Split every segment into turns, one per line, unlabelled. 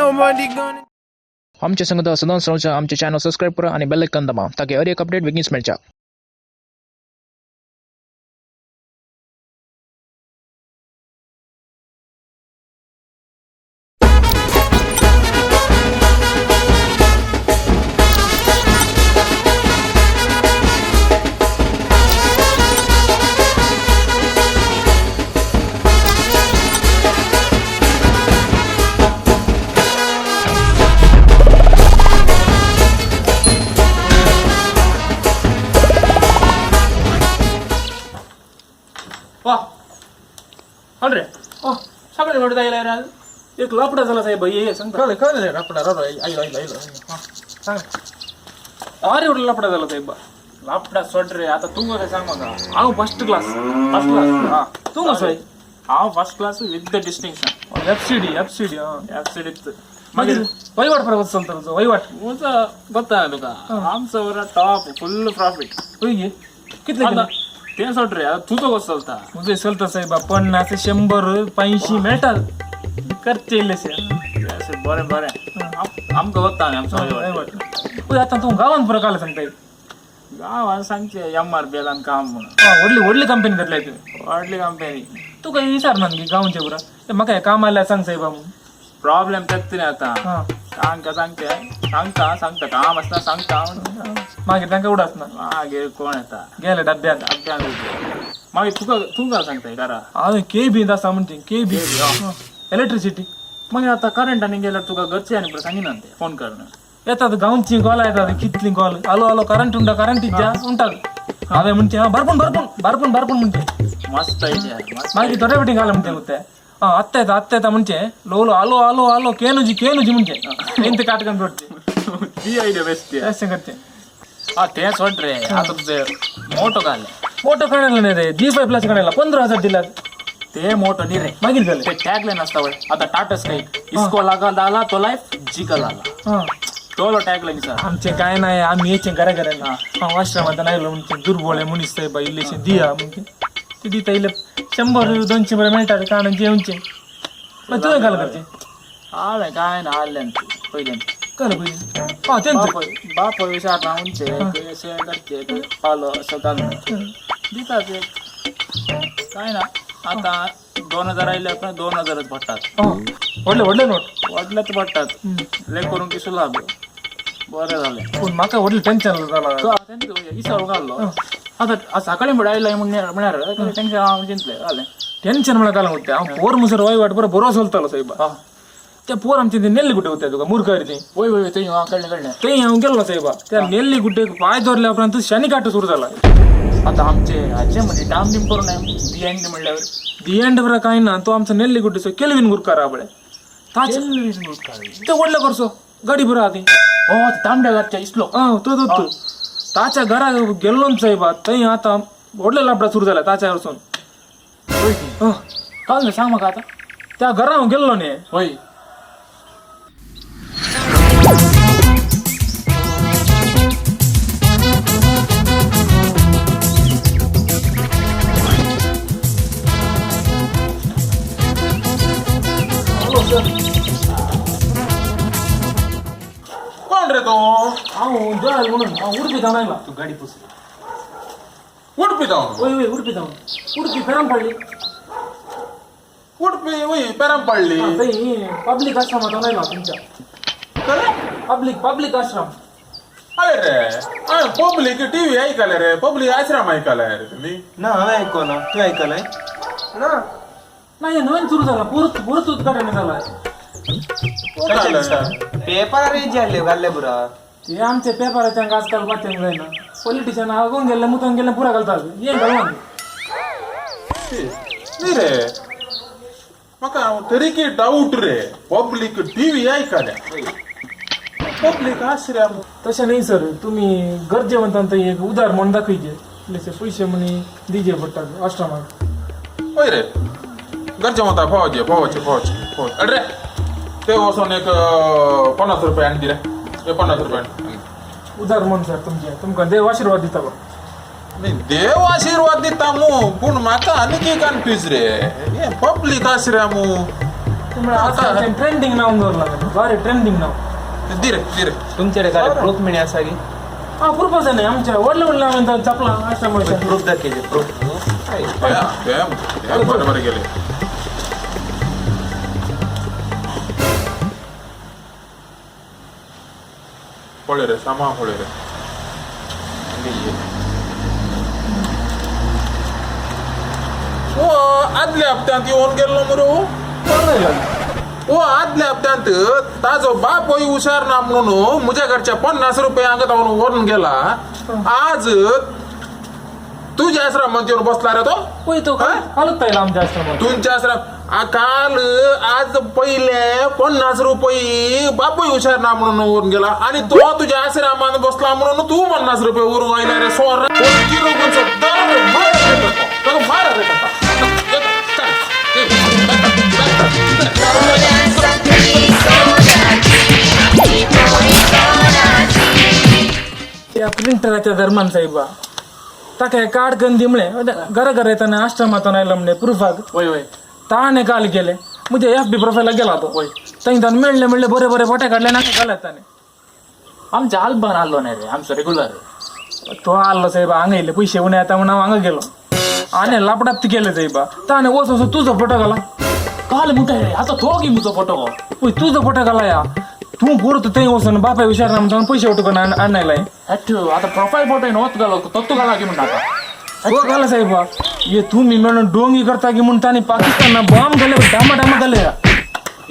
nobody gonna.
आमच्या संगत सदान रावच्या आमचे चॅनल सबस्क्राईब करा आणि बेल आयकॉन दाबा ताकि हर एक अपडेट बेगीनच मेळच्या.
वा रे सगळे म्हणत आहे यार एक लपडा झाला साहेब हे सांग कळलं लपडा सांग अरे एवढा लपडा झाला साहेब लपडा सोड रे आता तू काय सांग मग हांव फर्स्ट क्लास हा तू कसं आहे हांव first class with the distinction FCD मागीर वहिवाट बरोबर चलता तुझं वहिवाट ಗೊತ್ತಾ तुका आमचं बरं टॉप फुल प्रॉफिट होय कितले ते सोड रे तुझं कसं चलता तुझे चलता साहेब 50 100 85 मेळटात करते असे बरे बरे आमकां वता आमचं आता तू गावान बरं काल सांगताय गावान सांगते MR बेलान काम म्हणून व्हडली कंपनी घेतलाय तू व्हडली कंपनी तू काही विचारना की गावचे बरं म्हाका कामाला सांग साहेब प्रॉब्लेम तेच नाही आता सांगता काम असता सांगता मागीर तांकां उडास ना मागीर कोण येता गेले डब्यात मागीर तुका सांगताय करा हांव केबी आसा म्हणते केबी इलेक्ट्रिसिटी मागीर आतां करंट आनी गेल्यार तुका घरचे आनी सांगिना ते फोन करणं येतात गांवची गोला येतात कितली गोल आलो करंट उंटा करंट इज्जा उंटात हांवें म्हणचे बारपून म्हणते मस्त आयडिया मागीर थोड्या फाटी घाल म्हणते उरते अत्ता येता म्हणचे लोलो आलो केनुजी म्हणचे ಎಂತ काटकन ಕೊಡ್ತೆ ती आयडिया बेस्ट आहे करते ते सोड रे आता तुझे मोटो काढायला रे G5 काढायला 15,000 दिलात ते मोटो नाही रे मागीर झाले ते टॅगलाईन असता आता टाटा स्काय इसको आला तो लाईफ जिकल आला तोलो टॅगलाईन सर आमचे काय नाही आम्ही याचे घरा आश्रमात नाही म्हणते दुर्बळ मुनीस साहेब इल्लेशे दिया म्हणते ते दिता इले 100-200 मिळतात कारण जेवणचे पण तुझं घाल करते आलं काय ना आलं पहिले कल पहिले बाप विचारला म्हणते पैसे करते पालो असं घालून देतात काय ना आता 2000 आले पण 2000च पडतात वडले नोट वडल्यात पडतात लेख करून की सुलाभ बरं झालं पण माका वडले टेन्शन झाला विचारू घाललो आता सकाळी मिळायला म्हणणार टेन्शन जिंकले आले टेन्शन म्हणा काल होते पोर मुसर वाईवाट बरं भरोसा होता साहेब त्या पोर आमचे ते नेल्ली गुटे होते तुका मूर्ख ते होय ते कळले ते हांव गेलो साहेब त्या नेल्ली गुटे पाय धरल्या उपरांत शनी काट सुरू झाला आता आमचे हाजेमध्ये डाम डिम करून दी एंड म्हणल्यावर दी एंड बरं काही ना तो आमचा नेल्ली गुटे केल्विन गुरकार आपले ते वडलं करसो गाडी बरं आधी हो तांबड्या घरच्या इसलो तो ताच्या घरा गेलो साहेब तई आता वडले लापडा सुरू झाला ताच्या वरसून काल नाही सांग मग आता त्या घरा गेलो नाही होय कोण रे तो जळ म्हणून उडपी जाणार तू गाडी पुसली उडपी जाऊन होय उडपी जाऊन उडपी फेरम पडली उडपी होय फेरम पडली पब्लिक आश्रमात नाही ना तुमच्या पब्लिक आश्रम अरे रे पब्लिक टीव्ही ऐकायला रे पब्लिक आश्रम ऐकायला रे तुम्ही
ना हांवें आयकना तूं आयकलाय
ना नाही नवीन सुरू झाला पुरत उद्घाटन झाला
पेपर रेंज घाल्ले बुरा
ते आमचे पेपर त्यांना आजकाल बातम्या जायना पॉलिटिशियन आगून गेले मुतून गेले पुरा घालतात ये घालून
नाही रे म्हाका तरी की डाऊट रे पब्लिक टीव्ही ऐकाल्या पब्लिक आश्रम
तसे नाही सर तुम्ही गरजेवंतांत एक उदार म्हणून दाखवायचे पैसे म्हणे दिजे पडतात आश्रमात
होय रे गरजेवंता फावाचे अरे ते वसून एक 50 रुपये आणि दिले 50 रुपये
उदार म्हणून सर तुमका देव आशीर्वाद दिता बा
देव आशीर्वाद दिता मू पूण म्हाका आनी की कन्फ्यूज रे पब्लीक आश्रम
आता ट्रेंडिंग नाव धरला बरे ट्रेंडिंग नाव
धीरे
तुमच्याकडे काय प्रूफ मिळणे असा की
हा प्रूफच नाही आमच्या वडला म्हणतात चपला अशामुळे
प्रूफ दाखवायचे प्रूफ
बरोबर गेले पळे रे सामा पळे रे आदल्या हप्त्यात येऊन गेलो मरू आदल्या हप्त्यात ताजो बाप होई हुशार ना म्हणून मुझ्याकडच्या 50 रुपये अंगात वरून गेला आज तुझ्या आश्रमात येऊन बसला रे तो
होय तो काय हालत पाहिला आमच्या आश्रमात
तुमच्या आश्रम काल आज पहिले 50 रुपये बाप होई हुशार ना म्हणून वरून गेला आणि तो तुझ्या आश्रमात बसला म्हणून तू 50 रुपये वरून आयला रे सोर
त्या प्रिंटराच्या दरम्यान साहेबा टाकाय कार्ड गंदीमुळे घर येताना आश्रमातून आयला म्हणजे प्रूफाक
होय होय
ताने काल गेले म्हणजे FB प्रोफाईलला गेला तो
होय
त्यांनी मिळले बरे फोटे काढले ना घालत त्याने
आमच्या अल्बान आलो नाही रे आमचं रेग्युलर
तो आलो साहेब अंगायले पैसे उन्हे आता म्हणून अंग गेलो आणि लापडात ती केलं साहेबा ताने वस तुझा फोटो घाला
काल मुठाय रे आता तो की मुझा फोटो
तुझा फोटो घाला या तू बोलतो ते वसून बापा विचारणार म्हणून पैसे उठून आणायलाय
आता प्रोफाईल फोटो नव्हत घालो तो घाला की म्हणून आता
हो घाला साहेब ये तुम्ही म्हणून डोंगी करता की म्हणता आणि पाकिस्तानला बॉम्ब घाले डामा घाले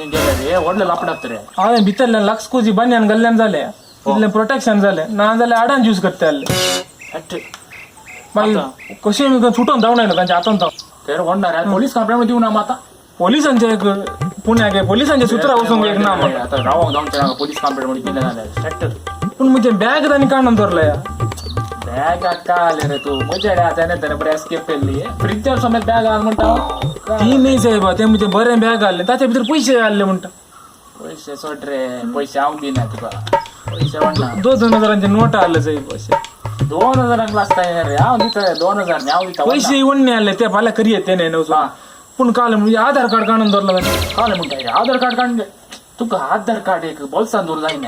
ಏನ್ गेले रे वडले लापडात रे
अरे भितरल्या लाक्सकोजी बन्यान गल्ल्यान झाले तिथले प्रोटेक्शन झाले ना झाले अडान यूज करते आले
अट्टे
बाई कशी सुटून जाऊन राहिलं त्यांच्या हातून
तेर होणार आहे पोलीस कंप्लेंट देऊ ना मग आता
पोलिसांचे एक पुण्या पोलिसांचे सूत्र वसून एक नाम
आता राव जाऊन पोलीस कंप्लेंट मध्ये केलं झालं सेट
पण म्हणजे बॅग त्यांनी काढून धरलं या
बॅग का आले रे तू मजा त्याने त्याने बरे एस्केप केली फ्रीजच्या समेत बॅग आण म्हणता
ती नाही साहेब ते म्हणजे बरे बॅग आले त्याच्या भीतर पैसे आले म्हणता
पैसे सोड रे पैसे आऊन दे ना तुका पैसे म्हणणार
2000 नोट आले साहेब पैसे
2000 क्लास काय रे आव दिता 2000 आव दिता
पैसे येऊन नाही आले ते पाला करी येते नाही नव्हतं पण काल म्हणजे आधार कार्ड काढून धरलं
काल म्हणताय आधार कार्ड काढून तुका आधार कार्ड एक बोलसान दूर जाईन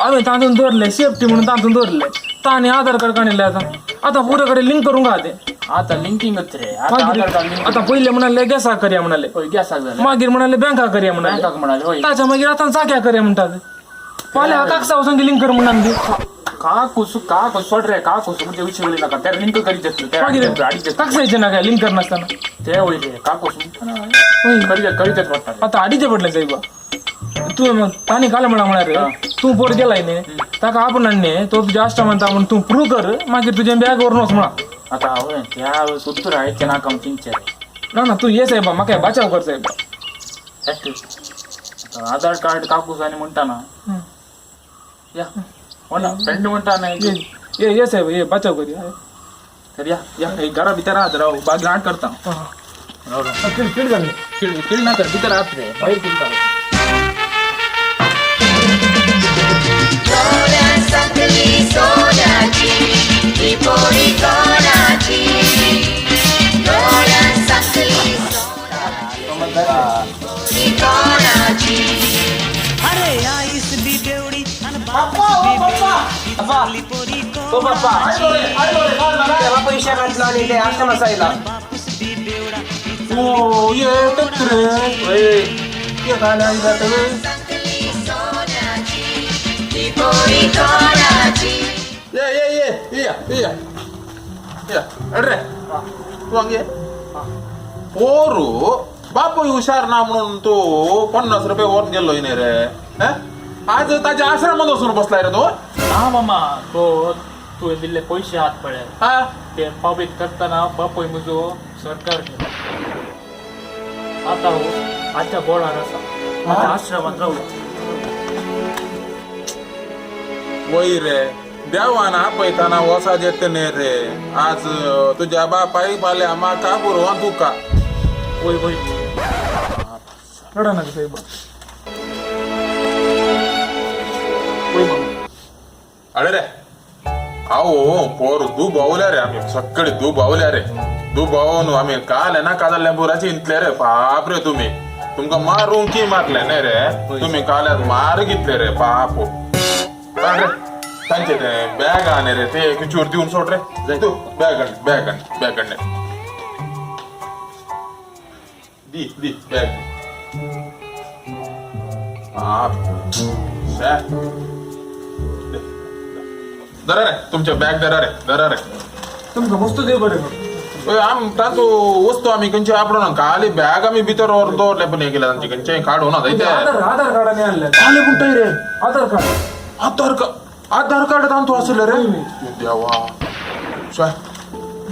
आम्ही तांदून धरले सेफ्टी म्हणून तांदून धरले ताने आधार कार्ड काढले आता पुढेकडे लिंक करून घाते
आता लिंकिंगच रे आता आधार कार्ड लिंक
आता पहिले म्हणाले गॅसा करूया म्हणाले
गॅस झालं
मागीर म्हणाले बँका करूया म्हणाले
बँकाक म्हणाले होय
त्याच्या मागीर आता चाक्या करूया म्हणतात पाल्या काकसा संग लिंक कर म्हणाले
का सोड रे का कुसू म्हणजे विषय वेळी नका त्या लिंक करीत असतो
काकसायचे ना काय लिंक कर नसताना
ते होईल रे का कुसू करीतच वाटतात
आता अडीचे पडले साहेब तू मग ताने काल म्हणा रे तू पोर गेलाय ने ताका आपण आणणे तो तुझ्या अष्टमंता म्हणून तू प्रूव्ह कर मागीर तुझ्या बॅग वर नस म्हणा
आता होय त्या सुत्तर आहे त्या नाकाम चिंचे
ना तू ये साहेब मग काय बचाव कर साहेब
आधार कार्ड कापूस आणि म्हणता ना या हो ना फ्रेंड म्हणता नाही
ये साहेब ये बचाव कर
तर या घरा भीतर राहत राहू बाग गाठ करता किळ ना कर भीतर राहत रे बाहेर किलता
सकली सोन्याची ही पोळी कोणाची डोळ्यात सकली सोन्याची कोणाची
अरे आईस बी बेवडी आणि
तो बाप्पा त्याला पैसे घातला आणि ते आश्रमात जायला
ओ ये रे ये गाण्या
सकली सोन्याची ही पोळी कोणाची
अरे वांगे पोरू बापू हुशार ना म्हणून तो 50 रुपये वर गेलोय नाही रे आज त्याच्या आश्रमात बसून बसलाय रे तो
हा मामा तो तू दिले पैसे हात पडे
हा
ते पबित करताना बापोय मुजो सरकार आता हो आजच्या बोळा रसा आता आश्रमात राहू
वय रे देवाना पैताना वसा देत नाही रे आज तुझ्या बापाई पाल्या मा का करू तू का
होय होय
रडा नका साहेब
होय मामा
अरे रे अहो पोर दुबावल्या रे आम्ही सकाळी दुबावल्या रे दुबावून आम्ही काल आहे ना काजल्या बोराची इंतले रे बाप रे तुम्ही तुमका मारून की मारले नाही रे तुम्ही काल्यात मार घेतले रे बापो सांग रे त्यांचे ते बॅग आणे रे ते किचूर देऊन सोड रे तू बॅग आण दी बॅग दरा रे तुमच्या बॅग दरा रे
तुमका वस्तू दे बरे
तांचो वस्तू आम्ही खंयची आपण खाली बॅग आम्ही भितर वर दवरले पण हे केलं तांची खंयचे काढू ना जायते
आधार कार्डाने आणलं
खाली कुठे रे
आधार कार्ड
आधार कार्ड तांचो असेल रे देवा शाय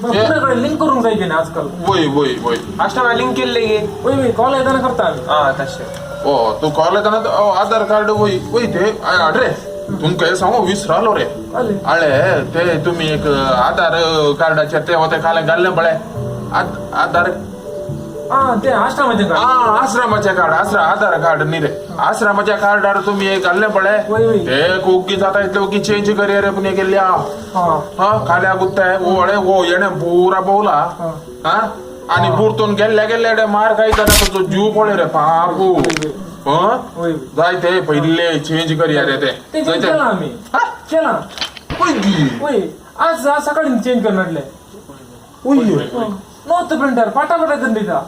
पुण्याकडे लिंक करून जायचे ना आजकाल
वय
आश्रम लिंक केले गे
वय कॉल येताना करता आम्ही
हा तसे
ओ तू कॉल येताना आधार कार्ड वय ते रे तुमका हे सांगू विसरालो रे अळे ते तुम्ही एक आधार कार्डाच्या ते होते खाली घालले बळे आधार
ते आश्रमाचे कार्ड
आश्रमाच्या कार्ड आधार कार्ड नाही रे आश्रमाच्या कार्डार तुम्ही एक घालले पडे ते कोकी जाता इतले की चेंज करी रे पुणे गेल्या हा खाल्या गुत्ताय ओळे ओ येणे पुरा बोला हा आणि बुरतून गेल्या मार काही जाता तो जीव पडे रे बापू जायते पहिले चेंज करी रे ते
केला आम्ही केला आज सकाळी चेंज करणार नव्हतं प्रिंटर पाटापाटा कंडीचा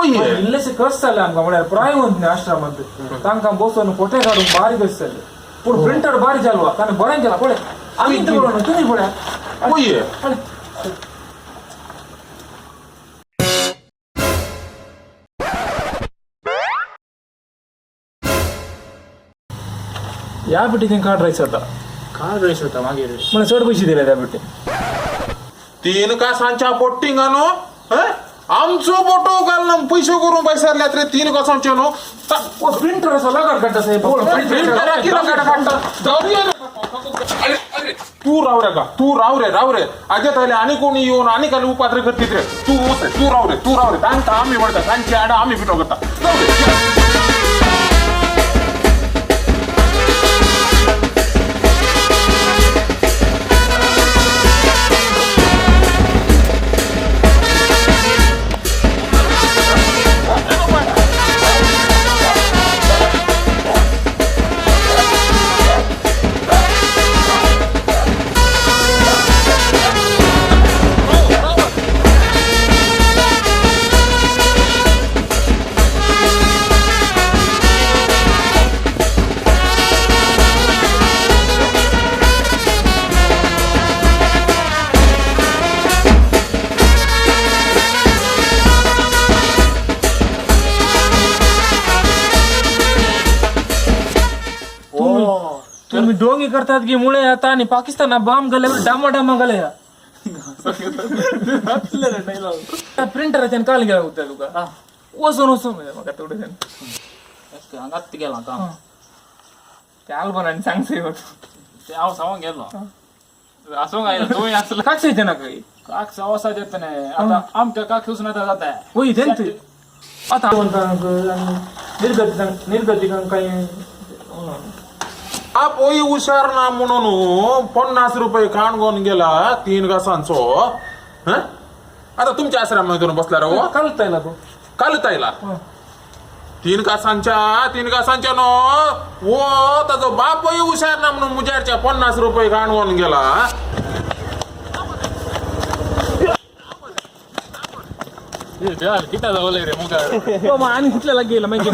इल्लेसे कस जाले आमकां म्हळ्यार प्राय म्हणून आश्रमात तांकां बसोन फोटे काडून बारीक कस जाले पूण प्रिंटर बारीक जालो ताणें बरें केला पळय आमी ते बरोबर तुमी पळया ह्या पेटीन कार्ड रायस होता मागीर म्हळ्यार चड पयशे दिले त्या पेटी
3 कासांच्या पोट्टिंगानो आमचो फोटो घालून पैसे करून पैसारल्यात रे 3 कासांचे नो
प्रिंटर असो लगाड काडटा साहेब
तू राव रे आगे ताले आणि कोणी येऊन आणि काल उपात्र करतीत रे तू राव रे तांकां आम्ही म्हणता तांची आडा आम्ही पिटो करता जाऊ रे
तुम्ही डोंगी करतात की मुळे आता आणि पाकिस्तान बॉम्ब घाल्यावर डामा घाले प्रिंटराच्या काल गेला होता तुका वचून म्हाका तेवढे
हांगात गेला का
ते आल्बनाने सांगते
ते हांव सांगूंक गेलो आसूंक आयलो तुवें आसलो
काक येते ना काही
काक सवासात येत नाही आता आमच्या काक येऊन आता जाता
होय ते आता निर्गती काही
पोई हुशार ना म्हणून 50 रुपये काणगोन गेला 3 कासांचो आता तुमच्या आश्रमातून बसला रे
कालतायला तो
कालतायला 3 कासांच्या नो वो ताजो बापही हुशार ना म्हणून मुजारच्या 50 रुपये काणगोन गेला
किती जावले रे मुगा
आणि कुठल्याला गेला माहिती